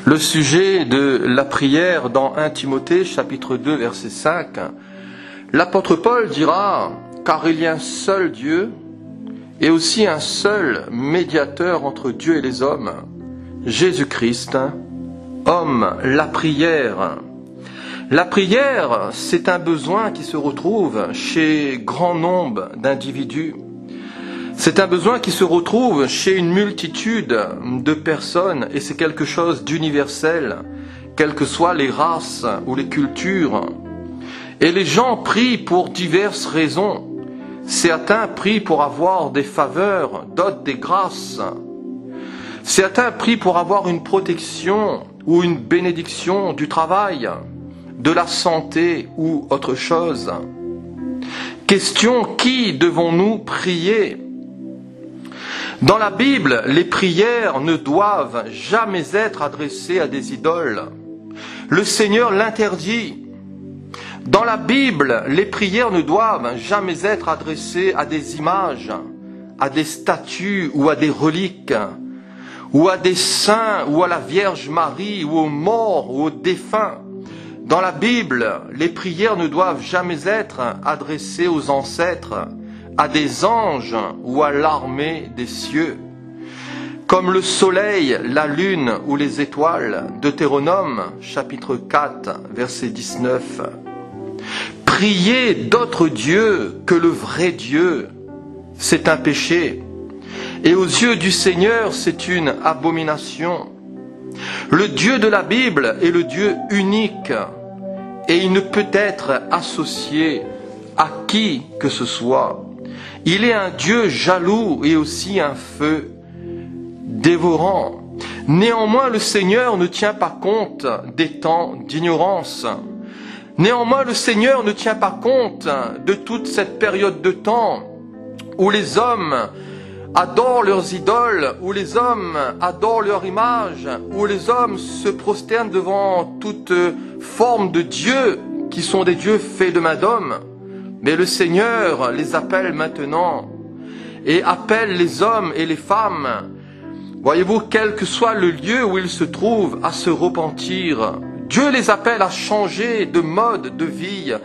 Le sujet de la prière dans 1 Timothée, chapitre 2, verset 5, l'apôtre Paul dira « Car il y a un seul Dieu et aussi un seul médiateur entre Dieu et les hommes, Jésus-Christ, homme, la prière. » La prière, c'est un besoin qui se retrouve chez grand nombre d'individus. C'est un besoin qui se retrouve chez une multitude de personnes et c'est quelque chose d'universel, quelles que soient les races ou les cultures. Et les gens prient pour diverses raisons. Certains prient pour avoir des faveurs, d'autres des grâces. Certains prient pour avoir une protection ou une bénédiction du travail, de la santé ou autre chose. Question, qui devons-nous prier ? Dans la Bible, les prières ne doivent jamais être adressées à des idoles. Le Seigneur l'interdit. Dans la Bible, les prières ne doivent jamais être adressées à des images, à des statues ou à des reliques, ou à des saints, ou à la Vierge Marie, ou aux morts, ou aux défunts. Dans la Bible, les prières ne doivent jamais être adressées aux ancêtres, à des anges ou à l'armée des cieux. Comme le soleil, la lune ou les étoiles, Deutéronome, chapitre 4, verset 19. Prier d'autres dieux que le vrai Dieu, c'est un péché. Et aux yeux du Seigneur, c'est une abomination. Le Dieu de la Bible est le Dieu unique et il ne peut être associé à qui que ce soit. Il est un Dieu jaloux et aussi un feu dévorant. Néanmoins, le Seigneur ne tient pas compte des temps d'ignorance. Néanmoins, le Seigneur ne tient pas compte de toute cette période de temps où les hommes adorent leurs idoles, où les hommes adorent leur image, où les hommes se prosternent devant toute forme de dieux qui sont des dieux faits de main d'homme. Mais le Seigneur les appelle maintenant et appelle les hommes et les femmes, voyez-vous, quel que soit le lieu où ils se trouvent, à se repentir. Dieu les appelle à changer de mode de vie,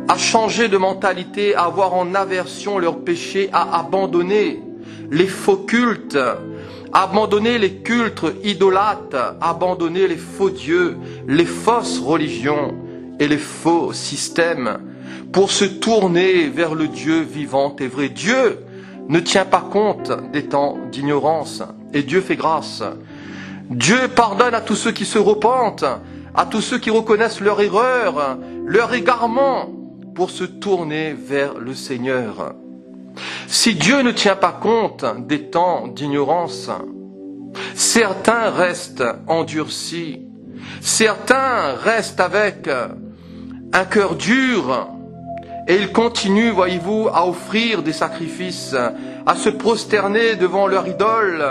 à changer de mentalité, à avoir en aversion leurs péchés, à abandonner les faux cultes, abandonner les cultes idolâtres, abandonner les faux dieux, les fausses religions et les faux systèmes, pour se tourner vers le Dieu vivant et vrai. Dieu ne tient pas compte des temps d'ignorance et Dieu fait grâce. Dieu pardonne à tous ceux qui se repentent, à tous ceux qui reconnaissent leur erreur, leur égarement, pour se tourner vers le Seigneur. Si Dieu ne tient pas compte des temps d'ignorance, certains restent endurcis, certains restent avec un cœur dur, et ils continuent, voyez-vous, à offrir des sacrifices, à se prosterner devant leur idole,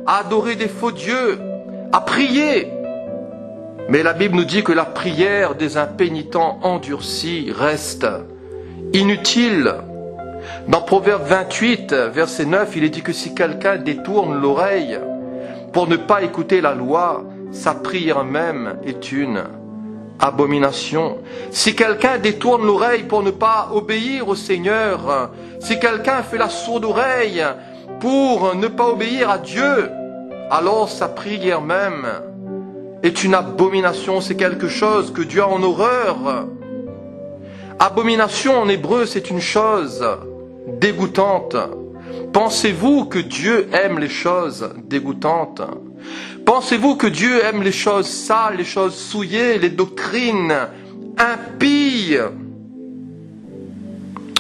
à adorer des faux dieux, à prier. Mais la Bible nous dit que la prière des impénitents endurcis reste inutile. Dans Proverbe 28, verset 9, il est dit que si quelqu'un détourne l'oreille pour ne pas écouter la loi, sa prière même est une abomination. Si quelqu'un détourne l'oreille pour ne pas obéir au Seigneur, si quelqu'un fait la sourde oreille pour ne pas obéir à Dieu, alors sa prière même est une abomination. C'est quelque chose que Dieu a en horreur. Abomination en hébreu, c'est une chose dégoûtante. Pensez-vous que Dieu aime les choses dégoûtantes ? Pensez-vous que Dieu aime les choses sales, les choses souillées, les doctrines impies ?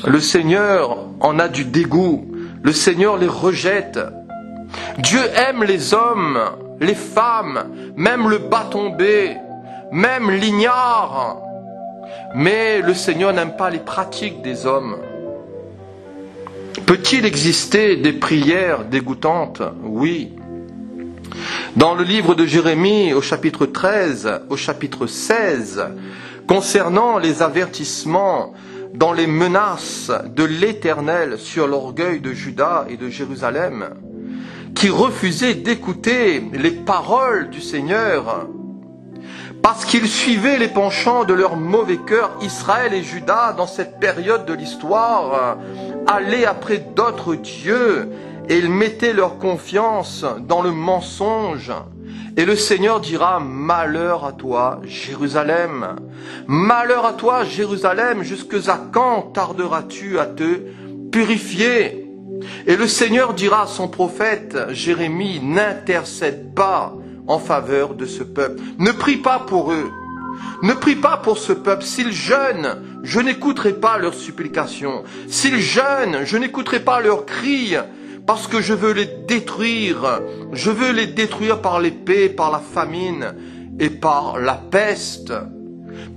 Le Seigneur en a du dégoût. Le Seigneur les rejette. Dieu aime les hommes, les femmes, même le bas tombé, même l'ignare. Mais le Seigneur n'aime pas les pratiques des hommes. Peut-il exister des prières dégoûtantes ? Oui. Dans le livre de Jérémie, au chapitre 13, au chapitre 16, concernant les avertissements dans les menaces de l'Éternel sur l'orgueil de Juda et de Jérusalem, qui refusaient d'écouter les paroles du Seigneur, parce qu'ils suivaient les penchants de leur mauvais cœur. Israël et Juda, dans cette période de l'histoire, allaient après d'autres dieux et ils mettaient leur confiance dans le mensonge. Et le Seigneur dira, malheur à toi, Jérusalem. Malheur à toi, Jérusalem, jusqu'à quand tarderas-tu à te purifier? Et le Seigneur dira à son prophète, Jérémie, n'intercède pas en faveur de ce peuple. Ne prie pas pour eux. Ne prie pas pour ce peuple. S'ils jeûnent, je n'écouterai pas leurs supplications. S'ils jeûnent, je n'écouterai pas leurs cris. Parce que je veux les détruire. Je veux les détruire par l'épée, par la famine et par la peste.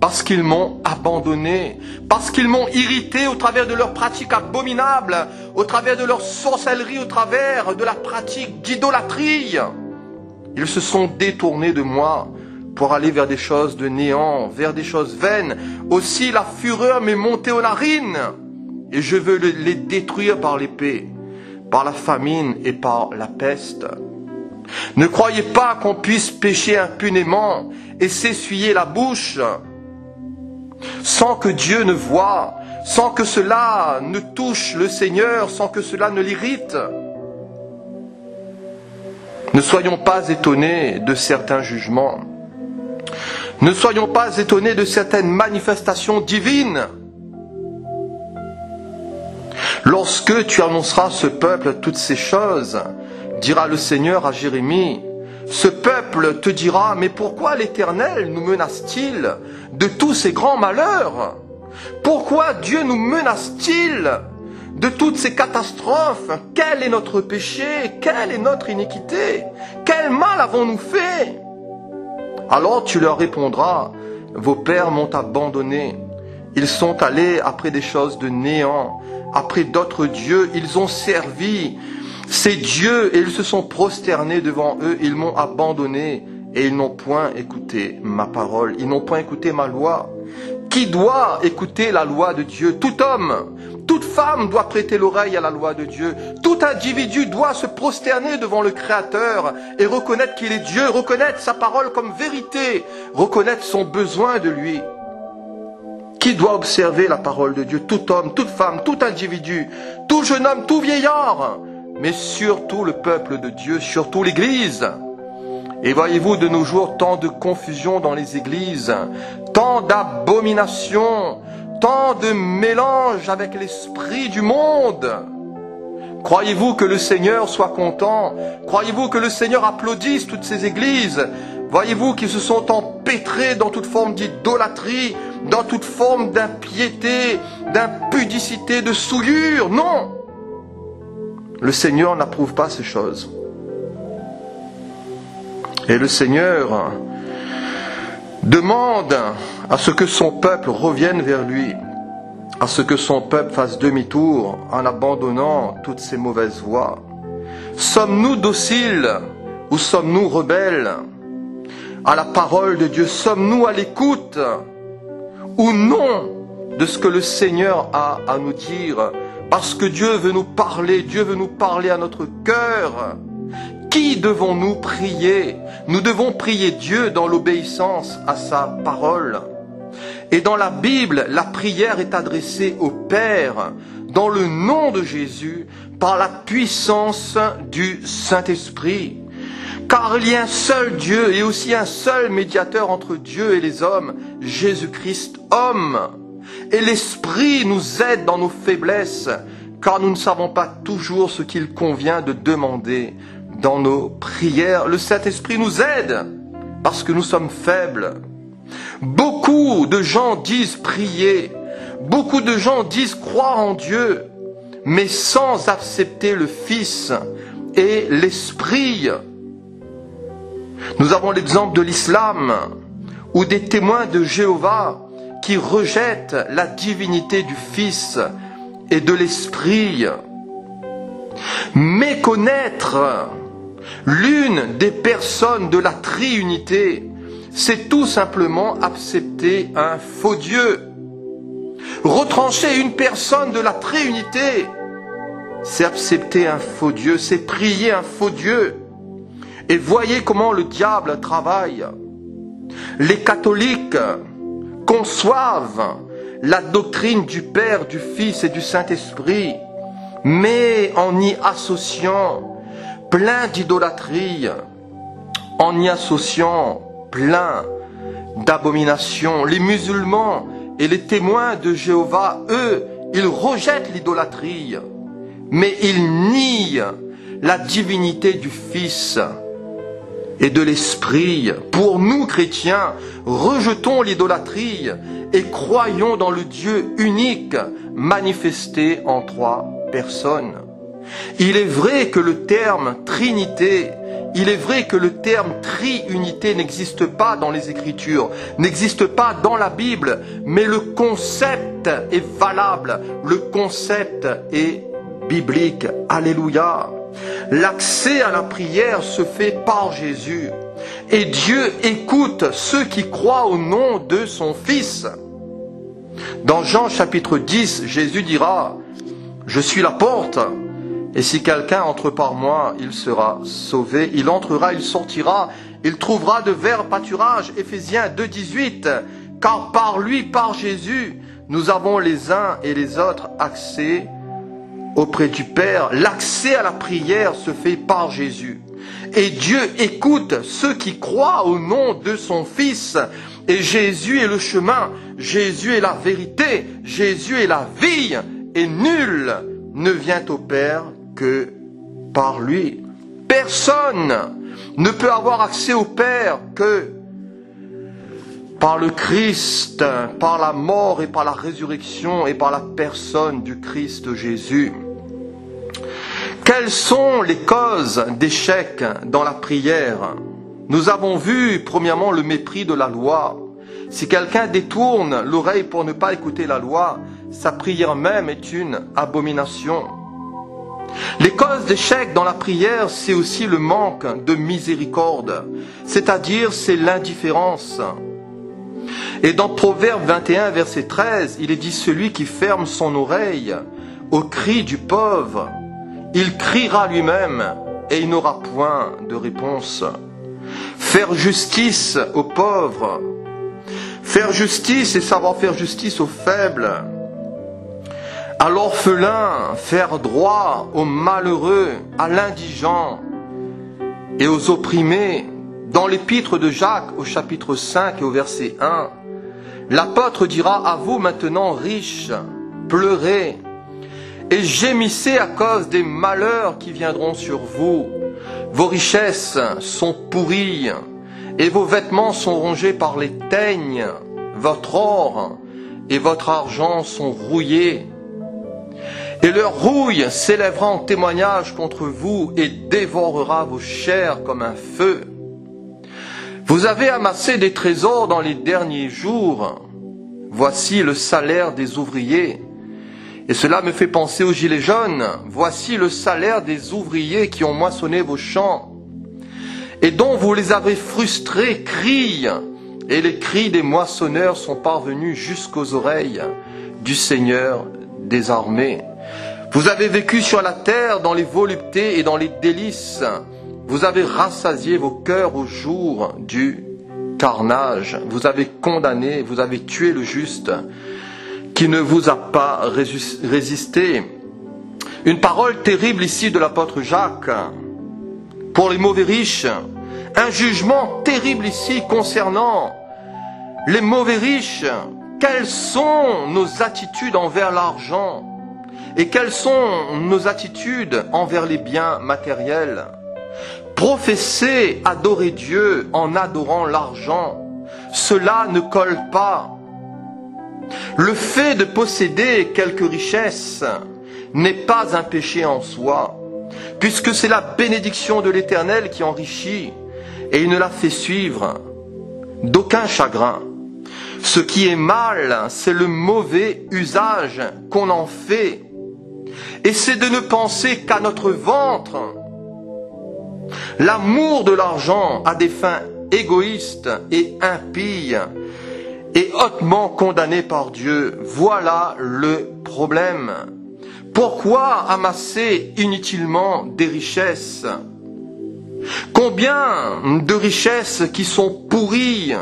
Parce qu'ils m'ont abandonné. Parce qu'ils m'ont irrité au travers de leurs pratiques abominables, au travers de leur sorcellerie, au travers de la pratique d'idolâtrie. Ils se sont détournés de moi pour aller vers des choses de néant, vers des choses vaines. Aussi la fureur m'est montée aux narines. Et je veux les détruire par l'épée, par la famine et par la peste. Ne croyez pas qu'on puisse pécher impunément et s'essuyer la bouche sans que Dieu ne voie, sans que cela ne touche le Seigneur, sans que cela ne l'irrite. Ne soyons pas étonnés de certains jugements. Ne soyons pas étonnés de certaines manifestations divines. Lorsque tu annonceras ce peuple toutes ces choses, dira le Seigneur à Jérémie, ce peuple te dira, mais pourquoi l'Éternel nous menace-t-il de tous ces grands malheurs? Pourquoi Dieu nous menace-t-il de toutes ces catastrophes? Quel est notre péché? Quelle est notre iniquité? Quel mal avons-nous fait? Alors tu leur répondras, vos pères m'ont abandonné. Ils sont allés après des choses de néant, après d'autres dieux, ils ont servi ces dieux et ils se sont prosternés devant eux, ils m'ont abandonné et ils n'ont point écouté ma parole, ils n'ont point écouté ma loi. Qui doit écouter la loi de Dieu? Tout homme, toute femme doit prêter l'oreille à la loi de Dieu. Tout individu doit se prosterner devant le Créateur et reconnaître qu'il est Dieu, reconnaître sa parole comme vérité, reconnaître son besoin de lui. Qui doit observer la parole de Dieu? Tout homme, toute femme, tout individu, tout jeune homme, tout vieillard, mais surtout le peuple de Dieu, surtout l'Église. Et voyez-vous de nos jours tant de confusion dans les églises, tant d'abominations, tant de mélange avec l'esprit du monde. Croyez-vous que le Seigneur soit content? Croyez-vous que le Seigneur applaudisse toutes ces églises? Voyez-vous qu'ils se sont empêtrés dans toute forme d'idolâtrie, dans toute forme d'impiété, d'impudicité, de souillure? Non! Le Seigneur n'approuve pas ces choses. Et le Seigneur demande à ce que son peuple revienne vers lui, à ce que son peuple fasse demi-tour en abandonnant toutes ces mauvaises voies. Sommes-nous dociles ou sommes-nous rebelles à la parole de Dieu? Sommes-nous à l'écoute ou non de ce que le Seigneur a à nous dire? Parce que Dieu veut nous parler à notre cœur. Qui devons-nous prier? Nous devons prier Dieu dans l'obéissance à sa parole. Et dans la Bible, la prière est adressée au Père, dans le nom de Jésus, par la puissance du Saint-Esprit. Car il y a un seul Dieu et aussi un seul médiateur entre Dieu et les hommes, Jésus-Christ, homme. Et l'Esprit nous aide dans nos faiblesses, car nous ne savons pas toujours ce qu'il convient de demander dans nos prières. Le Saint-Esprit nous aide, parce que nous sommes faibles. Beaucoup de gens disent prier, beaucoup de gens disent croire en Dieu, mais sans accepter le Fils et l'Esprit. Nous avons l'exemple de l'islam, ou des témoins de Jéhovah qui rejettent la divinité du Fils et de l'Esprit. Méconnaître l'une des personnes de la triunité, c'est tout simplement accepter un faux Dieu. Retrancher une personne de la triunité, c'est accepter un faux Dieu, c'est prier un faux Dieu. Et voyez comment le diable travaille. Les catholiques conçoivent la doctrine du Père, du Fils et du Saint-Esprit, mais en y associant plein d'idolâtrie, en y associant plein d'abominations. Les musulmans et les témoins de Jéhovah, eux, ils rejettent l'idolâtrie, mais ils nient la divinité du Fils et de l'Esprit. Pour nous, chrétiens, rejetons l'idolâtrie et croyons dans le Dieu unique manifesté en 3 personnes. Il est vrai que le terme Trinité, il est vrai que le terme triunité n'existe pas dans les Écritures, n'existe pas dans la Bible, mais le concept est valable, le concept est biblique. Alléluia. L'accès à la prière se fait par Jésus. Et Dieu écoute ceux qui croient au nom de son Fils. Dans Jean chapitre 10, Jésus dira « Je suis la porte, et si quelqu'un entre par moi, il sera sauvé. Il entrera, il sortira, il trouvera de verts pâturages. » Éphésiens 2, 18. Car par lui, par Jésus, nous avons les uns et les autres accès auprès du Père. L'accès à la prière se fait par Jésus. Et Dieu écoute ceux qui croient au nom de son Fils. Et Jésus est le chemin, Jésus est la vérité, Jésus est la vie. Et nul ne vient au Père que par lui. Personne ne peut avoir accès au Père que par le Christ, par la mort et par la résurrection et par la personne du Christ Jésus. Quelles sont les causes d'échec dans la prière? Nous avons vu premièrement le mépris de la loi. Si quelqu'un détourne l'oreille pour ne pas écouter la loi, sa prière même est une abomination. Les causes d'échec dans la prière, c'est aussi le manque de miséricorde, c'est-à-dire c'est l'indifférence. Et dans Proverbe 21, verset 13, il est dit « Celui qui ferme son oreille au cri du pauvre, il criera lui-même et il n'aura point de réponse. » Faire justice aux pauvres, faire justice et savoir faire justice aux faibles, à l'orphelin, faire droit aux malheureux, à l'indigent et aux opprimés. Dans l'épître de Jacques au chapitre 5 et au verset 1, l'apôtre dira « À vous maintenant riches, pleurez et gémissez à cause des malheurs qui viendront sur vous. Vos richesses sont pourries et vos vêtements sont rongés par les teignes. Votre or et votre argent sont rouillés. Et leur rouille s'élèvera en témoignage contre vous et dévorera vos chairs comme un feu. Vous avez amassé des trésors dans les derniers jours. Voici le salaire des ouvriers. » Et cela me fait penser aux gilets jaunes. Voici le salaire des ouvriers qui ont moissonné vos champs et dont vous les avez frustrés crient. Et les cris des moissonneurs sont parvenus jusqu'aux oreilles du Seigneur des armées. Vous avez vécu sur la terre dans les voluptés et dans les délices. Vous avez rassasié vos cœurs au jour du carnage. Vous avez condamné, vous avez tué le juste qui ne vous a pas résisté. Une parole terrible ici de l'apôtre Jacques pour les mauvais riches. Un jugement terrible ici concernant les mauvais riches. Quelles sont nos attitudes envers l'argent? Et quelles sont nos attitudes envers les biens matériels? Professer, adorer Dieu en adorant l'argent, cela ne colle pas. Le fait de posséder quelques richesses n'est pas un péché en soi, puisque c'est la bénédiction de l'Éternel qui enrichit, et il ne la fait suivre d'aucun chagrin. Ce qui est mal, c'est le mauvais usage qu'on en fait, et c'est de ne penser qu'à notre ventre. L'amour de l'argent a des fins égoïstes et impies, et hautement condamné par Dieu. Voilà le problème. Pourquoi amasser inutilement des richesses? Combien de richesses qui sont pourries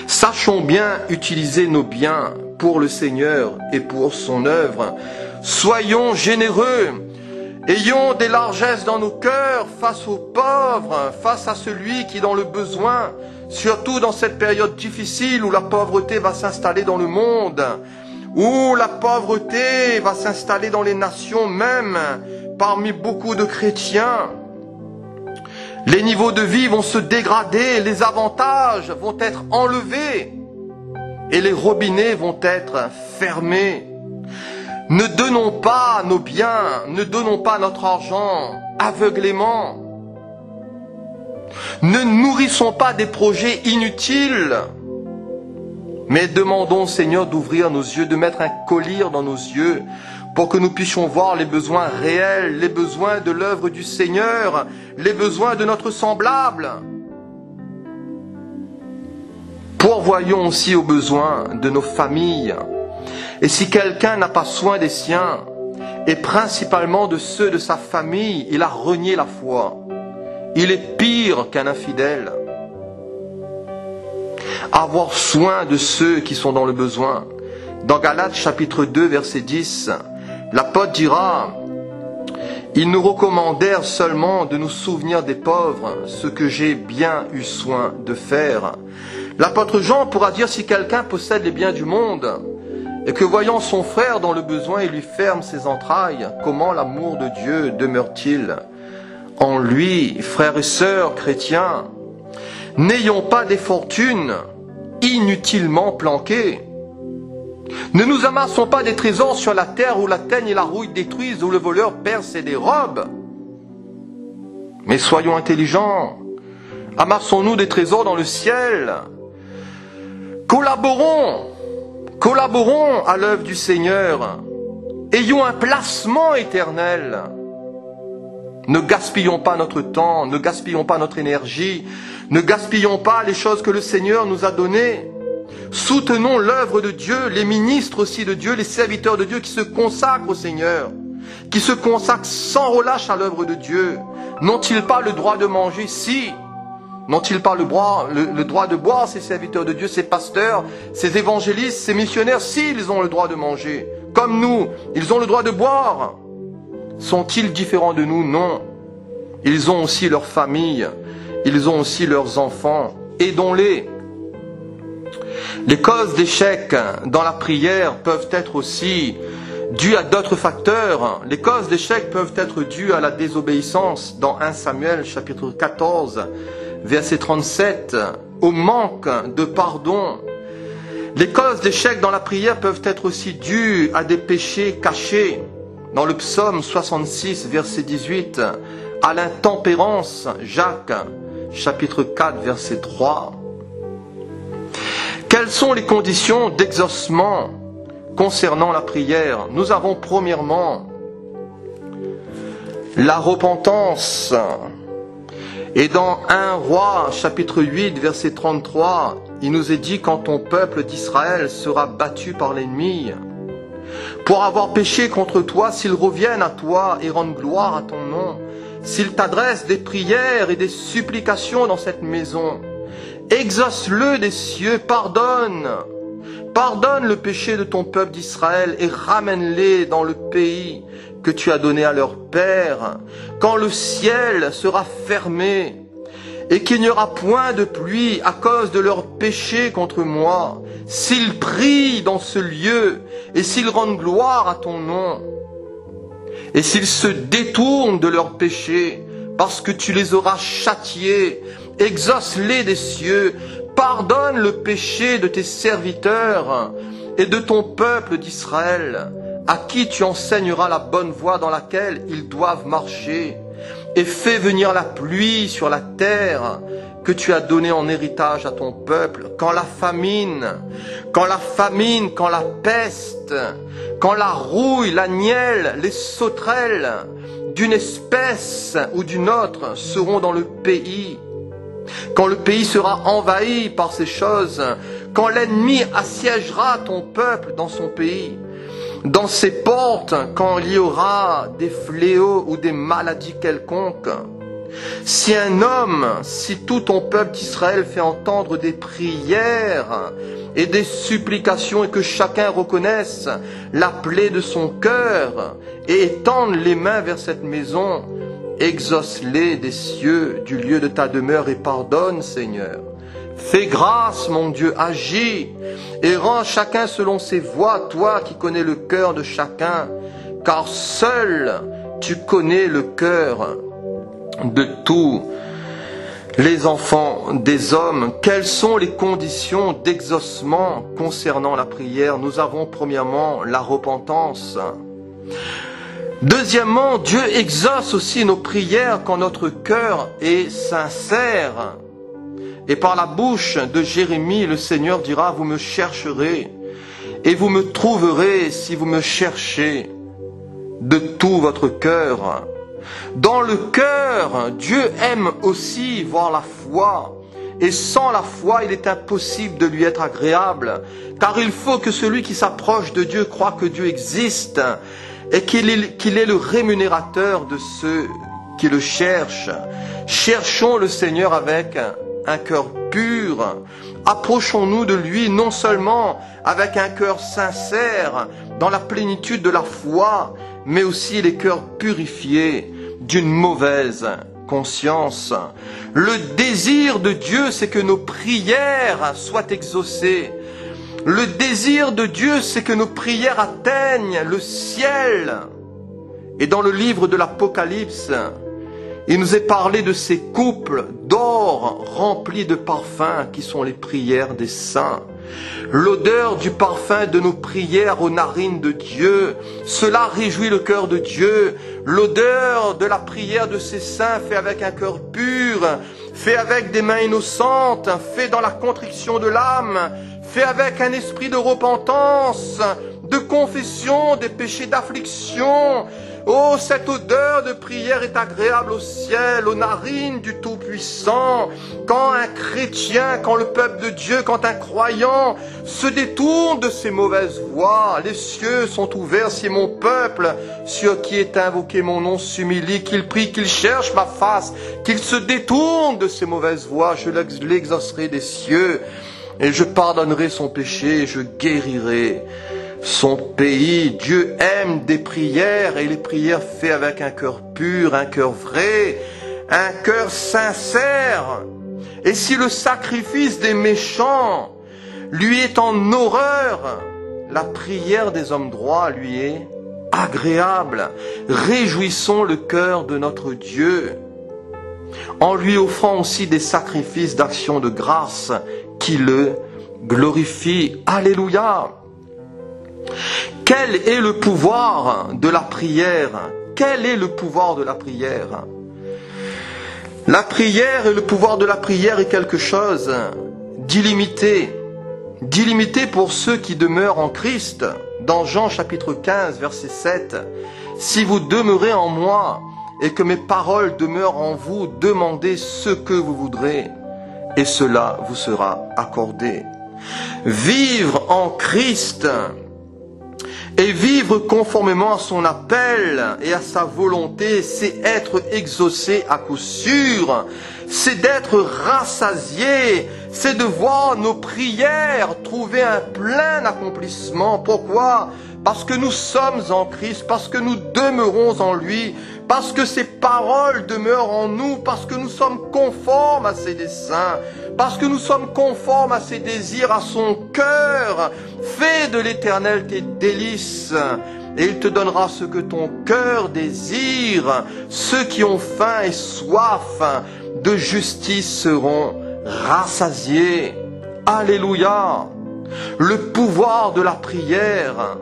Sachons bien utiliser nos biens pour le Seigneur et pour son œuvre. Soyons généreux. Ayons des largesses dans nos cœurs face aux pauvres, face à celui qui est dans le besoin, surtout dans cette période difficile où la pauvreté va s'installer dans le monde, où la pauvreté va s'installer dans les nations même, parmi beaucoup de chrétiens. Les niveaux de vie vont se dégrader, les avantages vont être enlevés et les robinets vont être fermés. Ne donnons pas nos biens, ne donnons pas notre argent aveuglément. Ne nourrissons pas des projets inutiles, mais demandons au Seigneur d'ouvrir nos yeux, de mettre un collier dans nos yeux, pour que nous puissions voir les besoins réels, les besoins de l'œuvre du Seigneur, les besoins de notre semblable. Pourvoyons aussi aux besoins de nos familles. Et si quelqu'un n'a pas soin des siens, et principalement de ceux de sa famille, il a renié la foi. Il est pire qu'un infidèle. Avoir soin de ceux qui sont dans le besoin. Dans Galates chapitre 2 verset 10, l'apôtre dira: ils nous recommandèrent seulement de nous souvenir des pauvres, ce que j'ai bien eu soin de faire. L'apôtre Jean pourra dire: si quelqu'un possède les biens du monde, et que voyant son frère dans le besoin, il lui ferme ses entrailles, comment l'amour de Dieu demeure-t-il en lui? Frères et sœurs chrétiens, n'ayons pas des fortunes inutilement planquées. Ne nous amassons pas des trésors sur la terre où la teigne et la rouille détruisent, où le voleur perce et dérobe. Mais soyons intelligents. Amassons-nous des trésors dans le ciel. Collaborons à l'œuvre du Seigneur. Ayons un placement éternel. Ne gaspillons pas notre temps, ne gaspillons pas notre énergie, ne gaspillons pas les choses que le Seigneur nous a données. Soutenons l'œuvre de Dieu, les ministres aussi de Dieu, les serviteurs de Dieu qui se consacrent au Seigneur, qui se consacrent sans relâche à l'œuvre de Dieu. N'ont-ils pas le droit de manger? Si. N'ont-ils pas le droit de boire, ces serviteurs de Dieu, ces pasteurs, ces évangélistes, ces missionnaires? Si, ils ont le droit de manger. Comme nous, ils ont le droit de boire. Sont-ils différents de nous? Non. Ils ont aussi leur famille, ils ont aussi leurs enfants. Aidons-les. Les causes d'échec dans la prière peuvent être aussi dues à d'autres facteurs. Les causes d'échec peuvent être dues à la désobéissance dans 1 Samuel chapitre 14, verset 37, au manque de pardon. Les causes d'échec dans la prière peuvent être aussi dues à des péchés cachés. Dans le psaume 66, verset 18, à l'intempérance, Jacques, chapitre 4, verset 3. Quelles sont les conditions d'exaucement concernant la prière? Nous avons premièrement la repentance. Et dans 1 Roi, chapitre 8, verset 33, il nous est dit: quand ton peuple d'Israël sera battu par l'ennemi, pour avoir péché contre toi, s'ils reviennent à toi et rendent gloire à ton nom, s'ils t'adressent des prières et des supplications dans cette maison, exauce-le des cieux, pardonne le péché de ton peuple d'Israël et ramène-les dans le pays que tu as donné à leur père, quand le ciel sera fermé et qu'il n'y aura point de pluie à cause de leurs péchés contre moi, s'ils prient dans ce lieu et s'ils rendent gloire à ton nom, et s'ils se détournent de leurs péchés, parce que tu les auras châtiés, exauce-les des cieux, pardonne le péché de tes serviteurs et de ton peuple d'Israël, à qui tu enseigneras la bonne voie dans laquelle ils doivent marcher, et fais venir la pluie sur la terre que tu as donnée en héritage à ton peuple, quand la famine, quand la peste, quand la rouille, la nielle, les sauterelles d'une espèce ou d'une autre seront dans le pays, quand le pays sera envahi par ces choses, quand l'ennemi assiégera ton peuple dans son pays, dans ses portes, quand il y aura des fléaux ou des maladies quelconques, Si un homme, si tout ton peuple d'Israël fait entendre des prières et des supplications et que chacun reconnaisse la plaie de son cœur et étende les mains vers cette maison, exauce-les des cieux, du lieu de ta demeure et pardonne, Seigneur. Fais grâce, mon Dieu, agis et rends chacun selon ses voies, toi qui connais le cœur de chacun, car seul tu connais le cœur de tous les enfants des hommes. Quelles sont les conditions d'exaucement concernant la prière? Nous avons premièrement la repentance. Deuxièmement, Dieu exauce aussi nos prières quand notre cœur est sincère. Et par la bouche de Jérémie, le Seigneur dira, vous me chercherez et vous me trouverez si vous me cherchez de tout votre cœur. Dans le cœur, Dieu aime aussi voir la foi. Et sans la foi, il est impossible de lui être agréable. Car il faut que celui qui s'approche de Dieu croit que Dieu existe et qu'il est le rémunérateur de ceux qui le cherchent. Cherchons le Seigneur avec un cœur pur. Approchons-nous de lui non seulement avec un cœur sincère, dans la plénitude de la foi, mais aussi les cœurs purifiés d'une mauvaise conscience. Le désir de Dieu, c'est que nos prières soient exaucées. Le désir de Dieu, c'est que nos prières atteignent le ciel. Et dans le livre de l'Apocalypse, il nous est parlé de ces couples d'or remplis de parfums qui sont les prières des saints. L'odeur du parfum de nos prières aux narines de Dieu, cela réjouit le cœur de Dieu. L'odeur de la prière de ces saints fait avec un cœur pur, fait avec des mains innocentes, fait dans la contrition de l'âme, fait avec un esprit de repentance, de confession des péchés d'affliction. Oh, cette odeur de prière est agréable au ciel, aux narines du Tout-Puissant. Quand un chrétien, quand le peuple de Dieu, quand un croyant se détourne de ses mauvaises voies, les cieux sont ouverts si mon peuple, sur qui est invoqué mon nom, s'humilie, qu'il prie, qu'il cherche ma face, qu'il se détourne de ses mauvaises voies, je l'exaucerai des cieux et je pardonnerai son péché, je guérirai son pays. Dieu aime des prières et les prières faites avec un cœur pur, un cœur vrai, un cœur sincère. Et si le sacrifice des méchants lui est en horreur, la prière des hommes droits lui est agréable. Réjouissons le cœur de notre Dieu en lui offrant aussi des sacrifices d'action de grâce qui le glorifient. Alléluia! Quel est le pouvoir de la prière? Quel est le pouvoir de la prière? La prière et le pouvoir de la prière est quelque chose d'illimité. D'illimité pour ceux qui demeurent en Christ. Dans Jean chapitre 15, verset 7. Si vous demeurez en moi et que mes paroles demeurent en vous, demandez ce que vous voudrez et cela vous sera accordé. Vivre en Christ et vivre conformément à son appel et à sa volonté, c'est être exaucé à coup sûr, c'est d'être rassasié, c'est de voir nos prières trouver un plein accomplissement. Pourquoi? Parce que nous sommes en Christ, parce que nous demeurons en lui, parce que ses paroles demeurent en nous, parce que nous sommes conformes à ses desseins, parce que nous sommes conformes à ses désirs, à son cœur. Fais de l'Éternel tes délices, et il te donnera ce que ton cœur désire. Ceux qui ont faim et soif de justice seront rassasiés. Alléluia! Le pouvoir de la prière,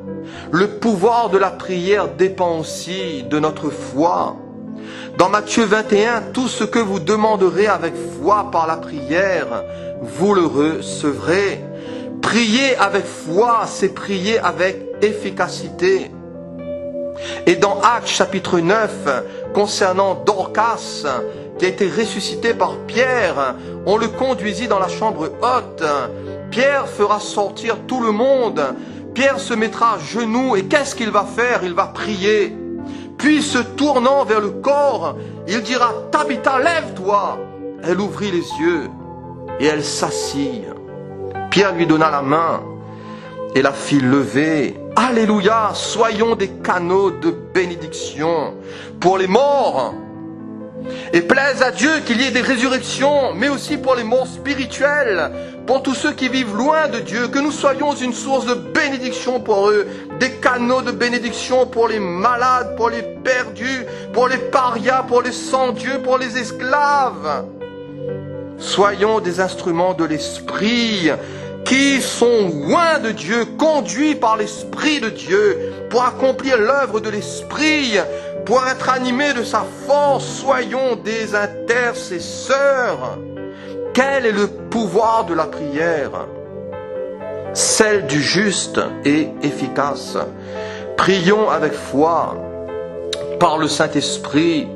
le pouvoir de la prière dépend aussi de notre foi. Dans Matthieu 21, tout ce que vous demanderez avec foi par la prière, vous le recevrez. Prier avec foi, c'est prier avec efficacité. Et dans Actes chapitre 9, concernant Dorcas, qui a été ressuscité par Pierre, on le conduisit dans la chambre haute. Pierre fera sortir tout le monde. Pierre se mettra à genoux et qu'est-ce qu'il va faire? Il va prier. Puis se tournant vers le corps, il dira « Tabitha, lève-toi » Elle ouvrit les yeux et elle s'assit. Pierre lui donna la main et la fit lever. Alléluia, soyons des canaux de bénédiction pour les morts. Et plaise à Dieu qu'il y ait des résurrections, mais aussi pour les morts spirituels, pour tous ceux qui vivent loin de Dieu, que nous soyons une source de bénédiction pour eux, des canaux de bénédiction pour les malades, pour les perdus, pour les parias, pour les sans-dieu, pour les esclaves. Soyons des instruments de l'Esprit qui sont loin de Dieu, conduits par l'Esprit de Dieu, pour accomplir l'œuvre de l'Esprit, pour être animés de sa force. Soyons des intercesseurs. Quel est le pouvoir de la prière? Celle du juste et efficace. Prions avec foi, par le Saint-Esprit.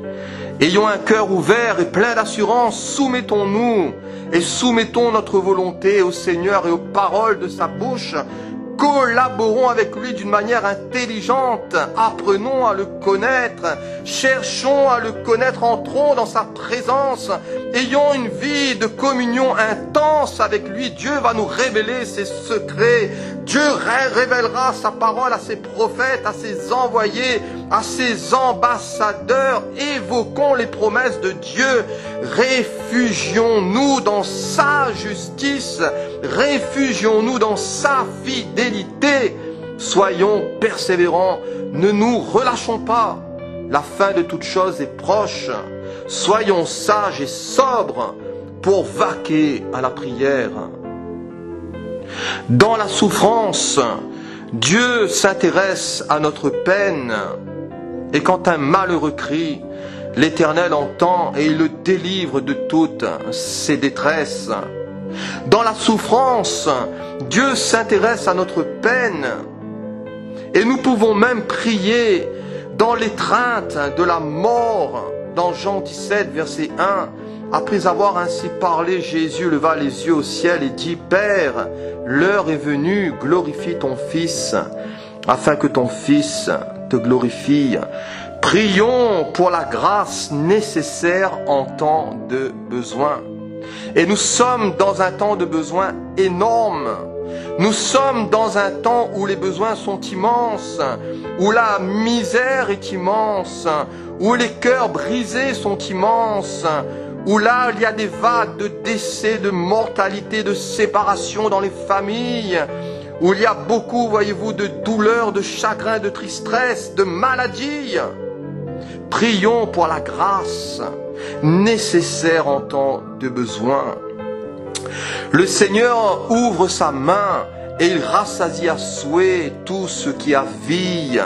Ayons un cœur ouvert et plein d'assurance, soumettons-nous et soumettons notre volonté au Seigneur et aux paroles de sa bouche. Collaborons avec lui d'une manière intelligente, apprenons à le connaître, cherchons à le connaître, entrons dans sa présence, ayons une vie de communion intense avec lui. Dieu va nous révéler ses secrets, Dieu révélera sa parole à ses prophètes, à ses envoyés, à ses ambassadeurs. Évoquons les promesses de Dieu, réfugions-nous dans sa justice, réfugions-nous dans sa fidélité. Soyons persévérants, ne nous relâchons pas. La fin de toute chose est proche. Soyons sages et sobres pour vaquer à la prière. Dans la souffrance, Dieu s'intéresse à notre peine. Et quand un malheureux crie, l'Éternel entend et il le délivre de toutes ses détresses. Dans la souffrance, Dieu s'intéresse à notre peine. Et nous pouvons même prier dans l'étreinte de la mort. Dans Jean 17, verset 1, après avoir ainsi parlé, Jésus leva les yeux au ciel et dit, « Père, l'heure est venue, glorifie ton Fils, afin que ton Fils te glorifie. » Prions pour la grâce nécessaire en temps de besoin. Et nous sommes dans un temps de besoin énorme. Nous sommes dans un temps où les besoins sont immenses, où la misère est immense, où les cœurs brisés sont immenses, où là il y a des vagues de décès, de mortalité, de séparation dans les familles, où il y a beaucoup, voyez-vous, de douleurs, de chagrin, de tristesse, de maladies. Prions pour la grâce nécessaire en temps de besoin. Le Seigneur ouvre sa main et il rassasie à souhait tout ce qui a vie.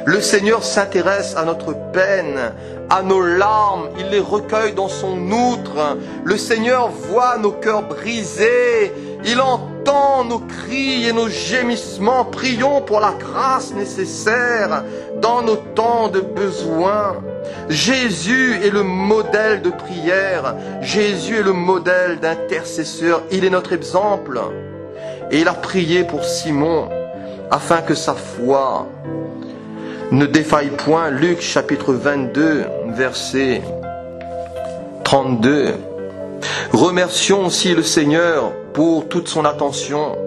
Le Seigneur s'intéresse à notre peine, à nos larmes, il les recueille dans son outre. Le Seigneur voit nos cœurs brisés, il entend nos cris et nos gémissements. Prions pour la grâce nécessaire dans nos temps de besoin. Jésus est le modèle de prière, Jésus est le modèle d'intercesseur, il est notre exemple. Et il a prié pour Simon afin que sa foi ne défaille point. Luc chapitre 22, verset 32. Remercions aussi le Seigneur pour toute son attention.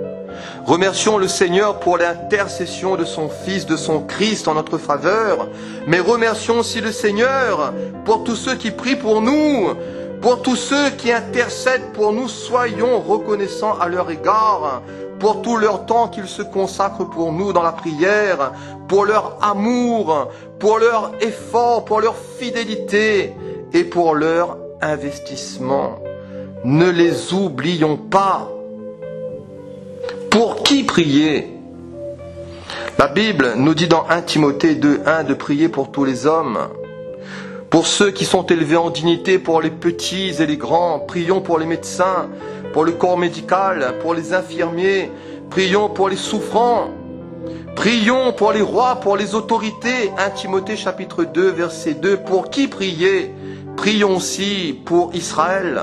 Remercions le Seigneur pour l'intercession de son Fils, de son Christ en notre faveur. Mais remercions aussi le Seigneur pour tous ceux qui prient pour nous, pour tous ceux qui intercèdent pour nous. Soyons reconnaissants à leur égard pour tout leur temps qu'ils se consacrent pour nous dans la prière, pour leur amour, pour leur effort, pour leur fidélité et pour leur investissement. Ne les oublions pas. Pour qui prier? La Bible nous dit dans 1 Timothée 2:1 de prier pour tous les hommes, pour ceux qui sont élevés en dignité, pour les petits et les grands. Prions pour les médecins, pour le corps médical, pour les infirmiers. Prions pour les souffrants. Prions pour les rois, pour les autorités. 1 Timothée chapitre 2 verset 2. Pour qui prier? Prions aussi pour Israël.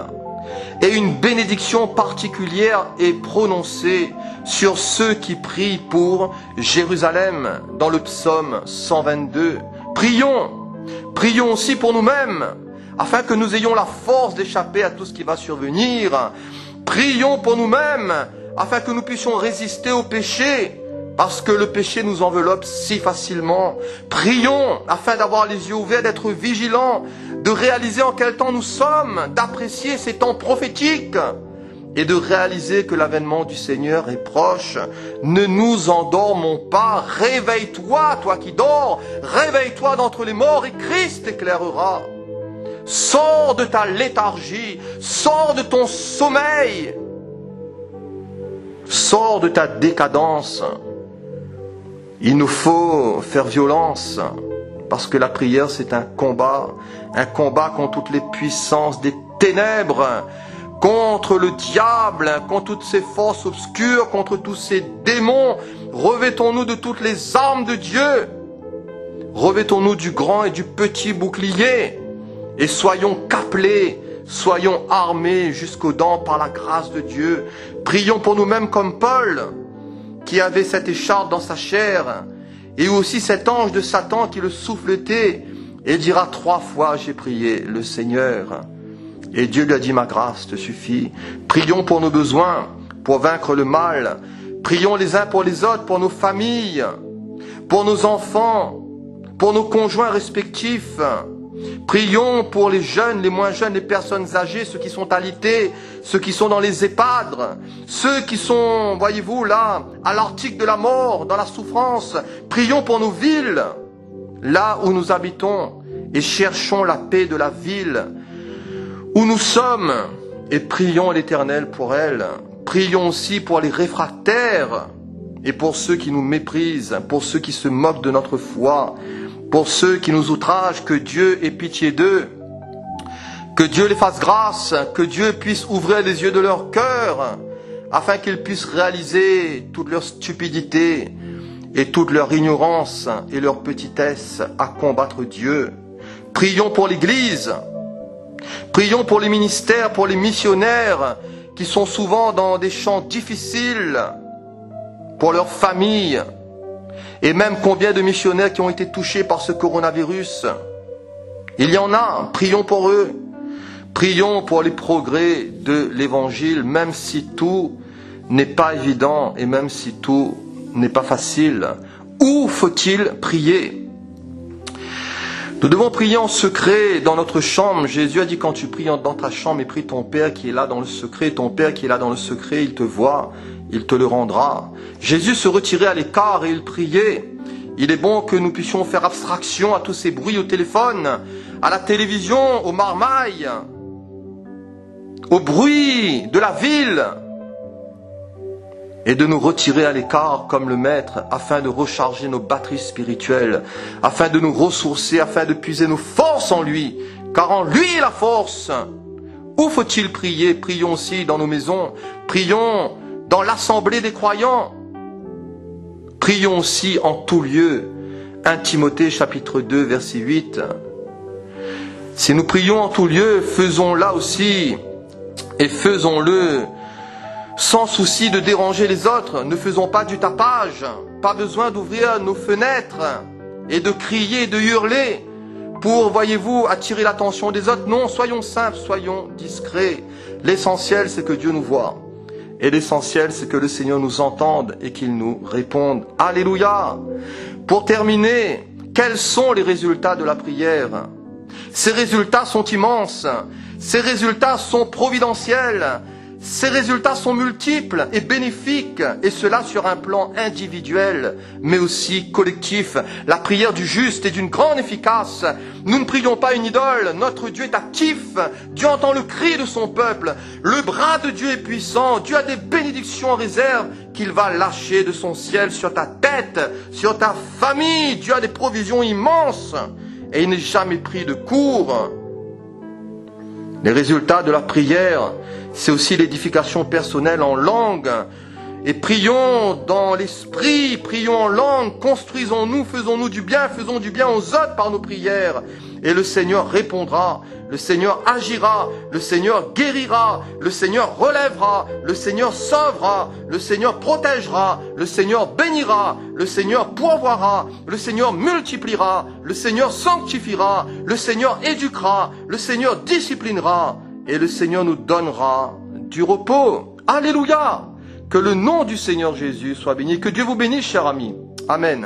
Et une bénédiction particulière est prononcée sur ceux qui prient pour Jérusalem dans le psaume 122. Prions Prions aussi pour nous-mêmes, afin que nous ayons la force d'échapper à tout ce qui va survenir. Prions pour nous-mêmes, afin que nous puissions résister au péché, parce que le péché nous enveloppe si facilement. Prions afin d'avoir les yeux ouverts, d'être vigilants, de réaliser en quel temps nous sommes, d'apprécier ces temps prophétiques et de réaliser que l'avènement du Seigneur est proche. Ne nous endormons pas. Réveille-toi, toi qui dors. Réveille-toi d'entre les morts et Christ t'éclairera. Sors de ta léthargie. Sors de ton sommeil. Sors de ta décadence. Il nous faut faire violence, parce que la prière c'est un combat contre toutes les puissances des ténèbres, contre le diable, contre toutes ces forces obscures, contre tous ces démons. Revêtons-nous de toutes les armes de Dieu, revêtons-nous du grand et du petit bouclier, et soyons câblés, soyons armés jusqu'aux dents par la grâce de Dieu. Prions pour nous-mêmes comme Paul, qui avait cette écharpe dans sa chair, et aussi cet ange de Satan qui le souffletait, et dira 3 fois, j'ai prié le Seigneur. Et Dieu lui a dit, ma grâce te suffit. Prions pour nos besoins, pour vaincre le mal. Prions les uns pour les autres, pour nos familles, pour nos enfants, pour nos conjoints respectifs. Prions pour les jeunes, les moins jeunes, les personnes âgées, ceux qui sont alités, ceux qui sont dans les EHPAD, ceux qui sont, voyez-vous, là, à l'article de la mort, dans la souffrance. Prions pour nos villes, là où nous habitons, et cherchons la paix de la ville où nous sommes, et prions l'Éternel pour elle. Prions aussi pour les réfractaires, et pour ceux qui nous méprisent, pour ceux qui se moquent de notre foi, pour ceux qui nous outragent, que Dieu ait pitié d'eux, que Dieu les fasse grâce, que Dieu puisse ouvrir les yeux de leur cœur, afin qu'ils puissent réaliser toute leur stupidité et toute leur ignorance et leur petitesse à combattre Dieu. Prions pour l'Église, prions pour les ministères, pour les missionnaires qui sont souvent dans des champs difficiles, pour leurs familles, et même combien de missionnaires qui ont été touchés par ce coronavirus. Il y en a, prions pour eux. Prions pour les progrès de l'Évangile, même si tout n'est pas évident et même si tout n'est pas facile. Où faut-il prier? Nous devons prier en secret dans notre chambre. Jésus a dit, quand tu pries dans ta chambre et prie ton Père qui est là dans le secret, ton Père qui est là dans le secret, il te voit, il te le rendra. Jésus se retirait à l'écart et il priait. Il est bon que nous puissions faire abstraction à tous ces bruits au téléphone, à la télévision, aux marmailles, au bruit de la ville, et de nous retirer à l'écart comme le Maître, afin de recharger nos batteries spirituelles, afin de nous ressourcer, afin de puiser nos forces en lui, car en lui est la force. Où faut-il prier? Prions aussi dans nos maisons, prions dans l'assemblée des croyants, prions aussi en tout lieu. 1 Timothée chapitre 2 verset 8. Si nous prions en tout lieu, faisons-la aussi, et faisons-le sans souci de déranger les autres. Ne faisons pas du tapage, pas besoin d'ouvrir nos fenêtres et de crier, de hurler pour, voyez-vous, attirer l'attention des autres. Non, soyons simples, soyons discrets. L'essentiel, c'est que Dieu nous voie. Et l'essentiel, c'est que le Seigneur nous entende et qu'il nous réponde. Alléluia! Pour terminer, quels sont les résultats de la prière? Ces résultats sont immenses. Ces résultats sont providentiels. Ces résultats sont multiples et bénéfiques, et cela sur un plan individuel, mais aussi collectif. La prière du juste est d'une grande efficace. Nous ne prions pas une idole, notre Dieu est actif. Dieu entend le cri de son peuple. Le bras de Dieu est puissant. Dieu a des bénédictions en réserve qu'il va lâcher de son ciel sur ta tête, sur ta famille. Dieu a des provisions immenses, et il n'est jamais pris de court. Les résultats de la prière, c'est aussi l'édification personnelle en langue Et prions dans l'esprit, prions en langue, construisons-nous, faisons du bien aux autres par nos prières. Et le Seigneur répondra, le Seigneur agira, le Seigneur guérira, le Seigneur relèvera, le Seigneur sauvera, le Seigneur protégera, le Seigneur bénira, le Seigneur pourvoira, le Seigneur multipliera, le Seigneur sanctifiera, le Seigneur éduquera, le Seigneur disciplinera, et le Seigneur nous donnera du repos. Alléluia! Que le nom du Seigneur Jésus soit béni. Que Dieu vous bénisse, chers amis. Amen.